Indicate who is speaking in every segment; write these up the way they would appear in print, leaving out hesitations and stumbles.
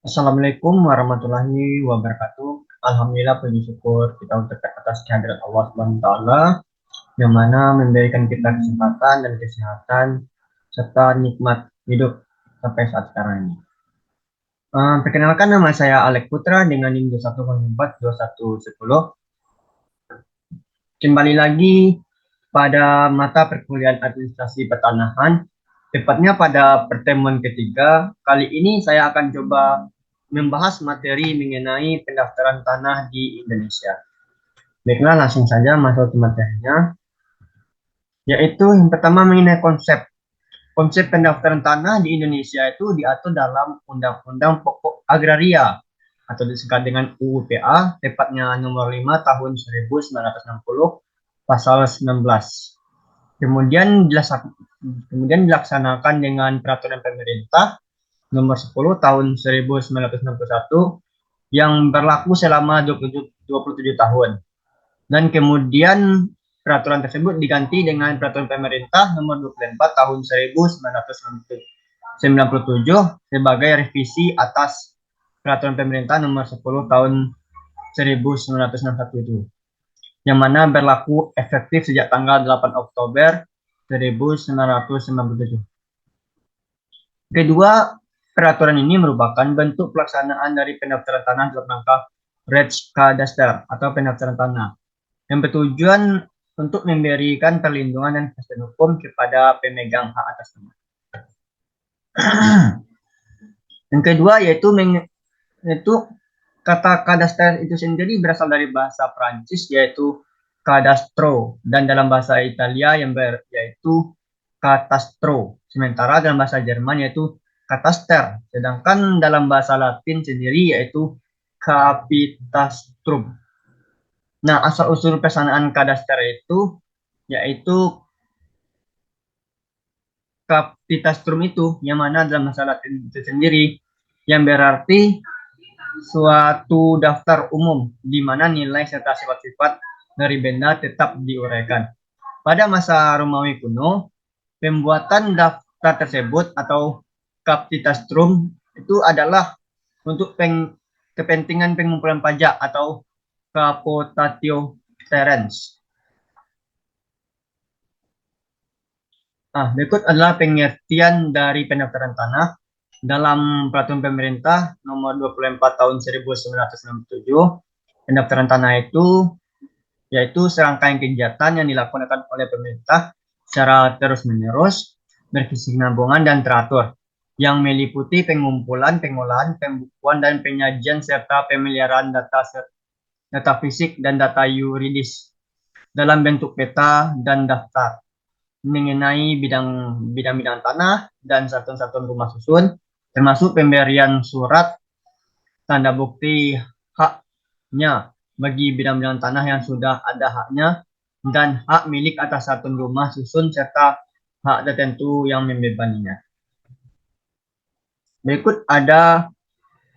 Speaker 1: Assalamualaikum warahmatullahi wabarakatuh. Alhamdulillah puji syukur kita untuk atas kehadiran Allah Subhanahu wa taala yang mana memberikan kita kesempatan dan kesehatan serta nikmat hidup sampai saat sekarang ini. Perkenalkan, nama saya Alek Putra dengan NIM 21042110. Kembali lagi pada mata perkuliahan administrasi pertanahan, tepatnya pada pertemuan ketiga. Kali ini saya akan coba membahas materi mengenai pendaftaran tanah di Indonesia. Baiklah, langsung saja masuk ke materinya, yaitu yang pertama mengenai konsep. Konsep pendaftaran tanah di Indonesia itu diatur dalam Undang-Undang Pokok Agraria atau disingkat dengan UUPA, tepatnya nomor 5 tahun 1960, pasal 19. Kemudian dilaksanakan dengan peraturan pemerintah nomor 10 tahun 1961 yang berlaku selama 27 tahun. Dan kemudian peraturan tersebut diganti dengan peraturan pemerintah nomor 24 tahun 1997 sebagai revisi atas peraturan pemerintah nomor 10 tahun 1961 itu, yang mana berlaku efektif sejak tanggal 8 Oktober 1997. Kedua, peraturan ini merupakan bentuk pelaksanaan dari pendaftaran tanah dalam rangka Kadaster atau pendaftaran tanah yang bertujuan untuk memberikan perlindungan dan kepastian hukum kepada pemegang hak atas tanah. Yang kedua yaitu kata kadaster itu sendiri berasal dari bahasa Prancis yaitu cadastro, dan dalam bahasa Italia yaitu catastro. Sementara dalam bahasa Jerman yaitu kataster. Sedangkan dalam bahasa Latin sendiri yaitu capitastrum. Nah, asal-usul pelaksanaan kadaster itu yaitu capitastrum itu, yang mana dalam bahasa Latin itu sendiri yang berarti suatu daftar umum di mana nilai serta sifat-sifat dari benda tetap diuraikan. Pada masa Romawi kuno, pembuatan daftar tersebut atau capitastrum itu adalah untuk kepentingan pengumpulan pajak atau capotatio terens. Berikut adalah pengertian dari pendaftaran tanah dalam peraturan pemerintah nomor 24 tahun 1997. Pendaftaran tanah itu yaitu serangkaian kegiatan yang dilakukan oleh pemerintah secara terus-menerus, berkesinambungan dan teratur, yang meliputi pengumpulan, pengolahan, pembukuan, dan penyajian serta pemeliharaan data fisik dan data yuridis dalam bentuk peta dan daftar mengenai bidang-bidang tanah dan satuan-satuan rumah susun, termasuk pemberian surat tanda bukti haknya bagi bidang-bidang tanah yang sudah ada haknya, dan hak milik atas satuan rumah susun serta hak tertentu yang membebaninya. Berikut ada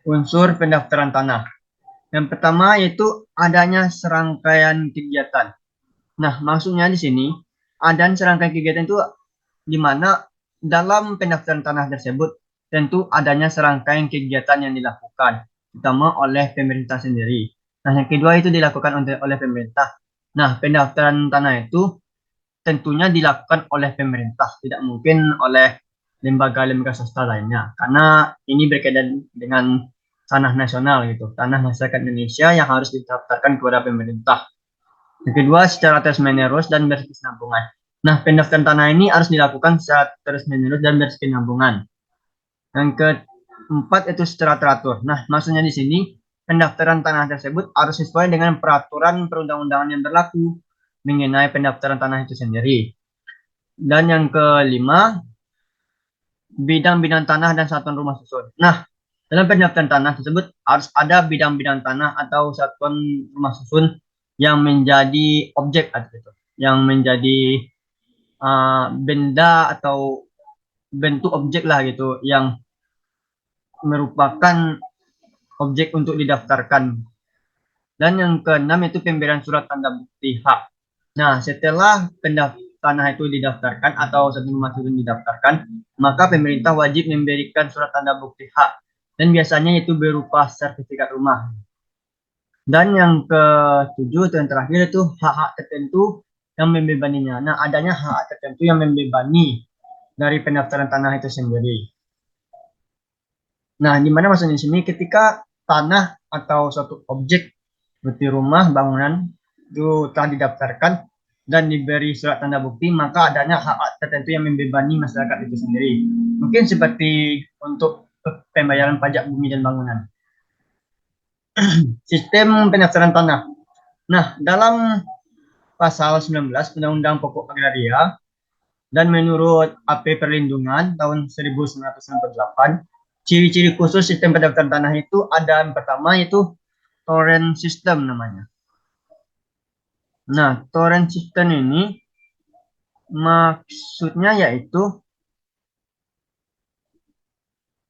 Speaker 1: unsur pendaftaran tanah. Yang pertama yaitu adanya serangkaian kegiatan. Nah, maksudnya di sini ada serangkaian kegiatan itu di mana dalam pendaftaran tanah tersebut tentu adanya serangkaian kegiatan yang dilakukan, terutama oleh pemerintah sendiri. Nah, yang kedua itu dilakukan oleh pemerintah. Nah, pendaftaran tanah itu tentunya dilakukan oleh pemerintah, tidak mungkin oleh lembaga-lembaga swasta lainnya, karena ini berkaitan dengan tanah nasional gitu, tanah masyarakat Indonesia yang harus didaftarkan kepada pemerintah. Yang kedua, secara terus-menerus dan berkesinambungan. Nah, pendaftaran tanah ini harus dilakukan secara terus-menerus dan berkesinambungan. Yang keempat itu secara teratur. Nah, maksudnya di sini pendaftaran tanah tersebut harus sesuai dengan peraturan perundang-undangan yang berlaku mengenai pendaftaran tanah itu sendiri. Dan yang kelima, bidang-bidang tanah dan satuan rumah susun. Nah, dalam pendaftaran tanah tersebut harus ada bidang-bidang tanah atau satuan rumah susun yang menjadi objek gitu, yang menjadi benda atau bentuk objek lah gitu, yang merupakan objek untuk didaftarkan. Dan yang keenam itu pemberian surat tanda bukti hak. Nah, setelah tanah itu didaftarkan atau satu rumah susun didaftarkan, maka pemerintah wajib memberikan surat tanda bukti hak dan biasanya itu berupa sertifikat rumah. Dan yang ketujuh atau yang terakhir itu hak-hak tertentu yang membebaninya. Nah, adanya hak tertentu yang membebani dari pendaftaran tanah itu sendiri. Nah, di mana maksudnya di sini ketika tanah atau suatu objek seperti rumah, bangunan itu telah didaftarkan dan diberi surat tanda bukti, maka adanya hak tertentu yang membebani masyarakat itu sendiri. Mungkin seperti untuk pembayaran pajak bumi dan bangunan. Sistem pendaftaran tanah. Nah, dalam pasal 19 Undang-Undang Pokok Agraria dan menurut AP Perlindungan tahun 1998, ciri-ciri khusus sistem pendaftaran tanah itu ada yang pertama yaitu torrent system namanya. Nah, torrent system ini maksudnya yaitu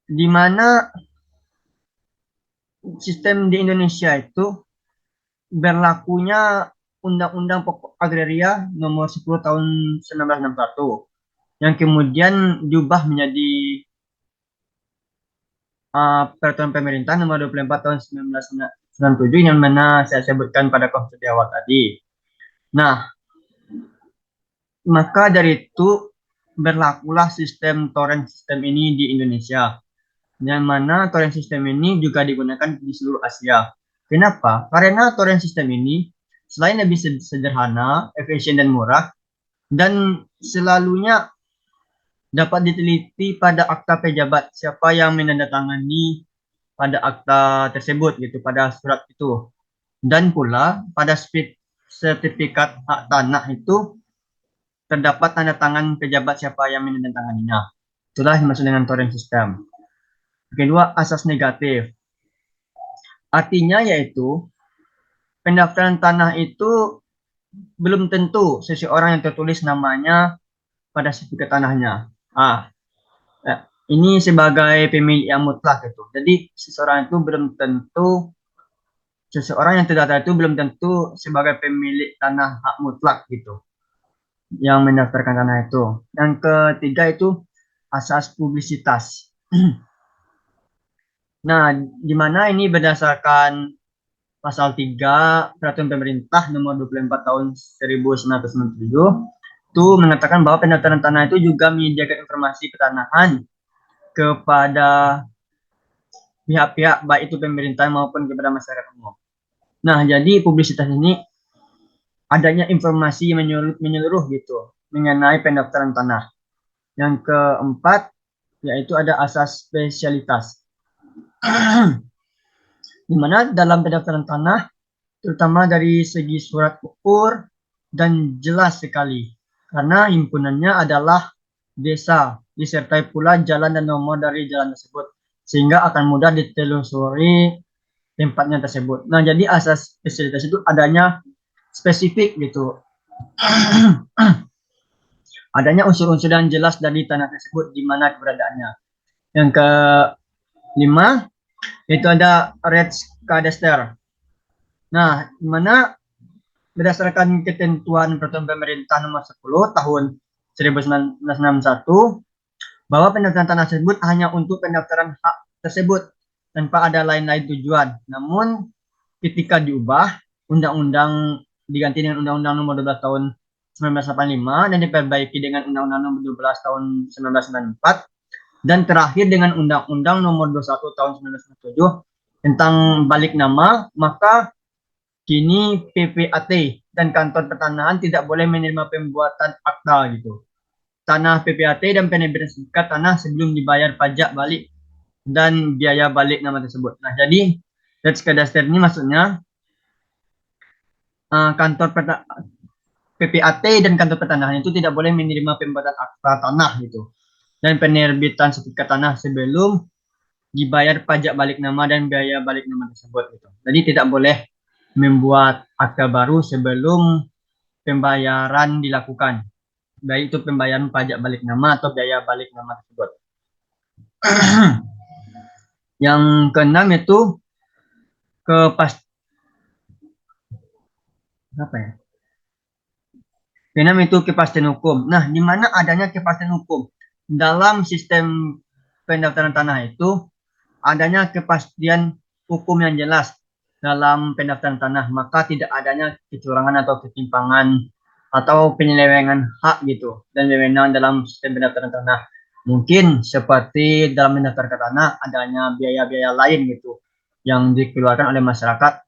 Speaker 1: di mana sistem di Indonesia itu berlakunya Undang-Undang Pokok Agraria nomor 10 tahun 1961 yang kemudian diubah menjadi peraturan pemerintah nomor 24 tahun 1997 yang mana saya sebutkan pada konstitusi awal tadi. Nah, maka dari itu berlakulah sistem torrent system ini di Indonesia. Yang mana torrent system ini juga digunakan di seluruh Asia. Kenapa? Karena torrent system ini selain lebih sederhana, efisien dan murah, dan selalunya dapat diteliti pada akta pejabat siapa yang menandatangani pada akta tersebut gitu, pada surat itu. Dan pula pada sertifikat hak tanah itu terdapat tanda tangan pejabat siapa yang menandatanganinya. Itulah yang dimaksud dengan torrent system. Kedua, asas negatif. Artinya yaitu pendaftaran tanah itu belum tentu seseorang yang tertulis namanya pada sertifikat tanahnya. Ini sebagai pemilik yang mutlak gitu. Jadi seseorang yang terdaftar itu belum tentu sebagai pemilik tanah hak mutlak gitu yang mendaftarkan tanah itu. Yang ketiga itu asas publisitas. Nah, di mana ini berdasarkan pasal 3 Peraturan Pemerintah nomor 24 tahun 1997 itu mengatakan bahwa pendaftaran tanah itu juga menyediakan informasi ketanahan kepada pihak-pihak baik itu pemerintah maupun kepada masyarakat umum. Nah, jadi publisitas ini adanya informasi menyeluruh gitu mengenai pendaftaran tanah. Yang keempat yaitu ada asas spesialitas. Di mana dalam pendaftaran tanah terutama dari segi surat ukur dan jelas sekali karena himpunannya adalah desa disertai pula jalan dan nomor dari jalan tersebut sehingga akan mudah ditelusuri tempatnya tersebut. Nah, jadi asas spesialitas itu adanya spesifik gitu. Adanya unsur-unsur yang jelas dari tanah tersebut di mana keberadaannya. Yang kelima itu ada Res Kadastra. Nah, di mana berdasarkan ketentuan Peraturan Pemerintah nomor 10 tahun 1961 bahwa pendaftaran tanah tersebut hanya untuk pendaftaran hak tersebut tanpa ada lain-lain tujuan. Namun ketika diubah undang-undang diganti dengan Undang-Undang nomor 12 tahun 1985 dan diperbaiki dengan Undang-Undang nomor 12 tahun 1994 dan terakhir dengan Undang-Undang nomor 21 tahun 1997 tentang balik nama, maka kini PPAT dan kantor pertanahan tidak boleh menerima pembuatan akta gitu. Tanah PPAT dan penerbitan sertifikat tanah sebelum dibayar pajak balik dan biaya balik nama tersebut. Nah, jadi Res Kadastra ini maksudnya kantor PPAT dan kantor pertanahan itu tidak boleh menerima pembuatan akta tanah gitu dan penerbitan sertifikat tanah sebelum dibayar pajak balik nama dan biaya balik nama tersebut gitu. Jadi tidak boleh membuat akta baru sebelum pembayaran dilakukan, baik itu pembayaran pajak balik nama atau biaya balik nama tersebut. Yang keenam itu keenam itu kepastian hukum. Nah, di mana adanya kepastian hukum dalam sistem pendaftaran tanah itu adanya kepastian hukum yang jelas dalam pendaftaran tanah, maka tidak adanya kecurangan atau ketimpangan atau penyelewengan hak gitu dan wewenang dalam sistem pendaftaran tanah. Mungkin seperti dalam mendaftarkan tanah adanya biaya-biaya lain gitu yang dikeluarkan oleh masyarakat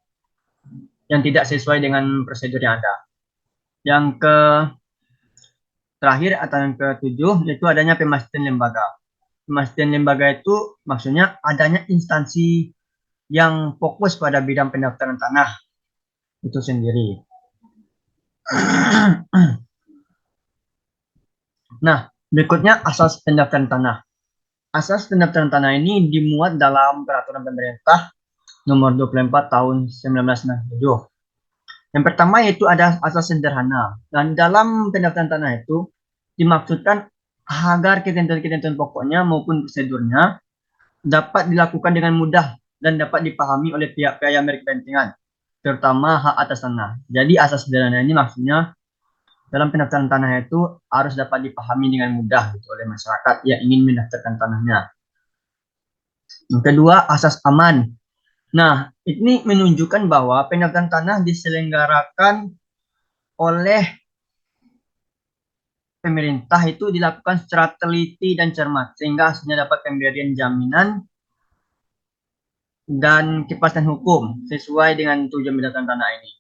Speaker 1: yang tidak sesuai dengan prosedur yang ada. Yang ke terakhir atau yang ketujuh yaitu adanya pemastian lembaga. Pemastian lembaga itu maksudnya adanya instansi yang fokus pada bidang pendaftaran tanah itu sendiri. Nah, berikutnya asas pendaftaran tanah. Asas pendaftaran tanah ini dimuat dalam peraturan pemerintah nomor 24 tahun 1997. Yang pertama yaitu ada asas sederhana. Dan dalam pendaftaran tanah itu dimaksudkan agar ketentuan-ketentuan pokoknya maupun prosedurnya dapat dilakukan dengan mudah dan dapat dipahami oleh pihak-pihak yang berkepentingan, terutama hak atas tanah. Jadi asas sederhana ini maksudnya dalam pendaftaran tanah itu harus dapat dipahami dengan mudah gitu oleh masyarakat yang ingin mendaftarkan tanahnya. Yang kedua, asas aman. Nah, ini menunjukkan bahwa pendaftaran tanah diselenggarakan oleh pemerintah itu dilakukan secara teliti dan cermat sehingga hasilnya dapat pemberian jaminan dan kepastian hukum sesuai dengan tujuan pendaftaran tanah ini.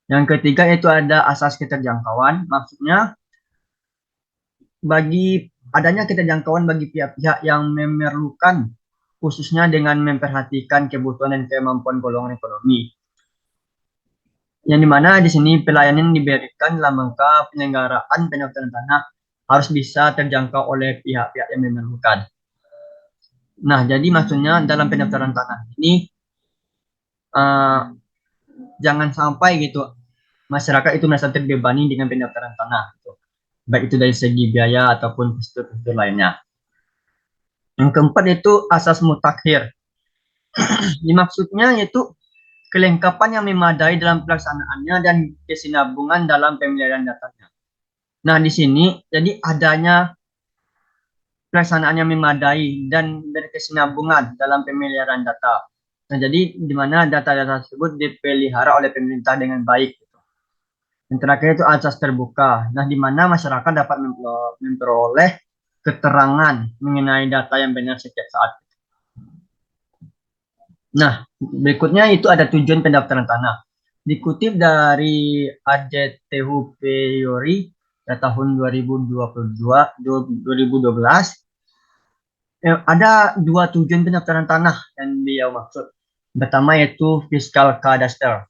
Speaker 1: Yang ketiga itu ada asas keterjangkauan, maksudnya bagi adanya keterjangkauan bagi pihak-pihak yang memerlukan khususnya dengan memperhatikan kebutuhan dan kemampuan golongan ekonomi. Yang dimana di sini pelayanan diberikan dalam rangka penyelenggaraan pendaftaran tanah harus bisa terjangkau oleh pihak-pihak yang memerlukan. Nah, jadi maksudnya dalam pendaftaran tanah ini jangan sampai gitu masyarakat itu merasa terbebani dengan pendaftaran tanah, gitu. Baik itu dari segi biaya ataupun prosedur lainnya. Yang keempat itu asas mutakhir. Dimaksudnya yaitu kelengkapan yang memadai dalam pelaksanaannya dan kesinambungan dalam pemeliharaan datanya. Nah, di sini jadi adanya pelaksanaan yang memadai dan berkesinambungan dalam pemeliharaan data. Nah, jadi di mana data-data tersebut dipelihara oleh pemerintah dengan baik. Yang terakhir itu asas terbuka. Nah, di mana masyarakat dapat memperoleh keterangan mengenai data yang benar setiap saat. Nah, berikutnya itu ada tujuan pendaftaran tanah. Dikutip dari AJTHU Priori tahun 2012, ada dua tujuan pendaftaran tanah yang beliau maksud. Pertama yaitu fiskal kadaster,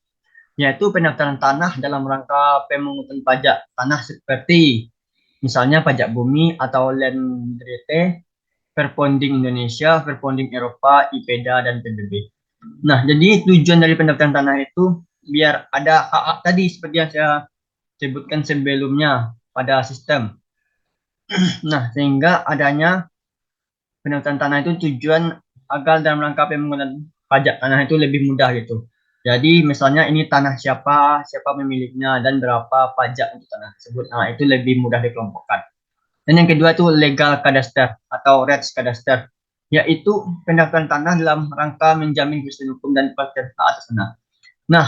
Speaker 1: yaitu pendaftaran tanah dalam rangka pemungutan pajak tanah seperti misalnya pajak bumi atau land rate, Perponding Indonesia, Perponding Eropa, IPEDA, dan PBB. Nah, jadi tujuan dari pendaftaran tanah itu biar ada hak-hak tadi seperti yang saya sebutkan sebelumnya pada sistem. Nah, sehingga adanya pendaftaran tanah itu tujuan agar dalam rangka pemungutan pajak tanah itu lebih mudah gitu. Jadi misalnya ini tanah siapa pemiliknya dan berapa pajak untuk tanah tersebut. Nah, itu lebih mudah dikelompokkan. Dan yang kedua itu legal kadaster atau reg kadaster, yaitu pendaftaran tanah dalam rangka menjamin kepastian hukum dan kepastian hak atas tanah. Nah,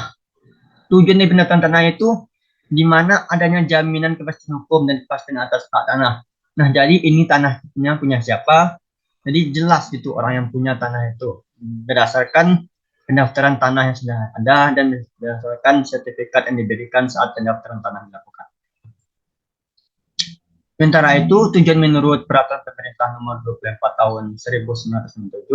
Speaker 1: tujuan dari pendaftaran tanah itu di mana adanya jaminan kepastian hukum dan kepastian atas hak tanah. Nah, jadi ini tanahnya punya siapa? Jadi jelas gitu orang yang punya tanah itu berdasarkan pendaftaran tanah yang sudah ada dan berdasarkan sertifikat yang diberikan saat pendaftaran tanah dilakukan. Sementara itu, tujuan menurut peraturan pemerintah nomor 24 tahun 1997,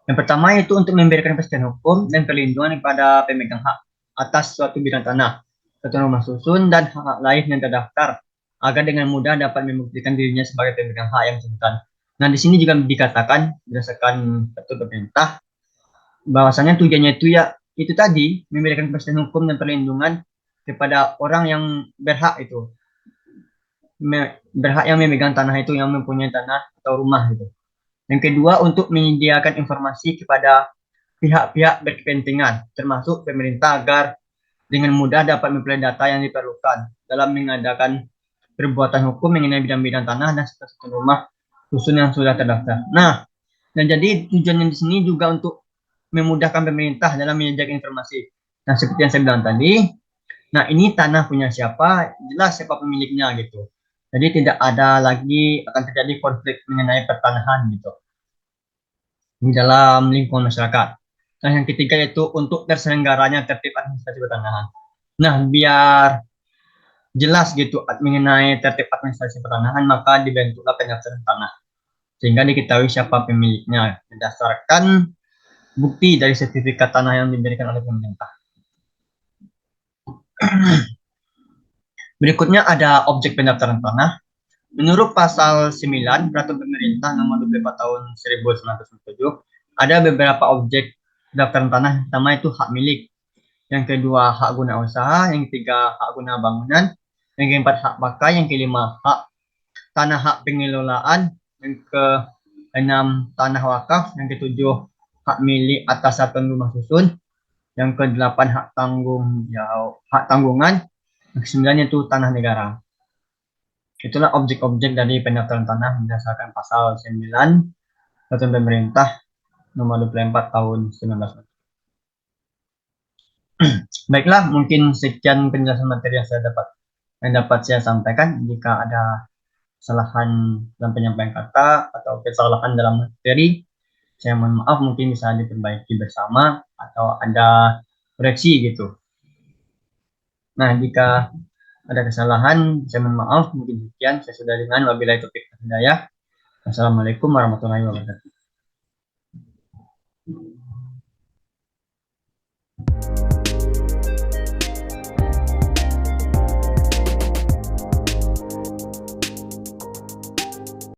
Speaker 1: yang pertama itu untuk memberikan kepastian hukum dan perlindungan kepada pemegang hak atas suatu bidang tanah, suatu rumah susun dan hak-hak lain yang terdaftar, agar dengan mudah dapat membuktikan dirinya sebagai pemegang hak yang bersangkutan. Nah, di sini juga dikatakan berdasarkan peraturan pemerintah bahwasanya tujuannya itu ya itu tadi memberikan kepastian hukum dan perlindungan kepada orang yang berhak itu berhak yang memegang tanah itu yang mempunyai tanah atau rumah gitu. Yang kedua untuk menyediakan informasi kepada pihak-pihak berkepentingan termasuk pemerintah agar dengan mudah dapat memperoleh data yang diperlukan dalam mengadakan perbuatan hukum mengenai bidang-bidang tanah dan susun rumah susun yang sudah terdaftar. Nah, Dan jadi tujuannya di sini juga untuk memudahkan pemerintah dalam menyediakan informasi. Nah, seperti yang saya bilang tadi, nah ini tanah punya siapa, jelas siapa pemiliknya gitu. Jadi tidak ada lagi akan terjadi konflik mengenai pertanahan gitu di dalam lingkungan masyarakat. Nah, yang ketiga itu untuk terselenggaranya tertib administrasi pertanahan. Nah, biar jelas gitu mengenai tertib administrasi pertanahan, maka dibentuklah pendaftaran tanah sehingga diketahui siapa pemiliknya berdasarkan bukti dari sertifikat tanah yang diberikan oleh pemerintah. Berikutnya ada objek pendaftaran tanah. Menurut pasal 9 Peraturan Pemerintah Nomor 24 Tahun 1997, ada beberapa objek pendaftaran tanah. Pertama itu hak milik, yang kedua hak guna usaha, yang ketiga hak guna bangunan, yang keempat hak pakai, yang kelima hak tanah hak pengelolaan, yang keenam tanah wakaf, yang ketujuh hak milik atas satuan rumah susun, yang kedelapan hak tanggungan, yang kesembilan itu tanah negara. Itulah objek-objek dari pendaftaran tanah berdasarkan pasal 9 Peraturan Pemerintah Nomor 24 Tahun 19. Baiklah, mungkin sekian penjelasan materi yang dapat saya sampaikan. Jika ada kesalahan dalam penyampaian kata atau kesalahan dalam materi, saya mohon maaf, mungkin bisa diperbaiki bersama atau ada koreksi gitu. Nah, jika ada kesalahan, saya mohon maaf. Mungkin sekian. Saya sudah dengan wabillahi taufiq wal hidayah. Wassalamualaikum warahmatullahi wabarakatuh.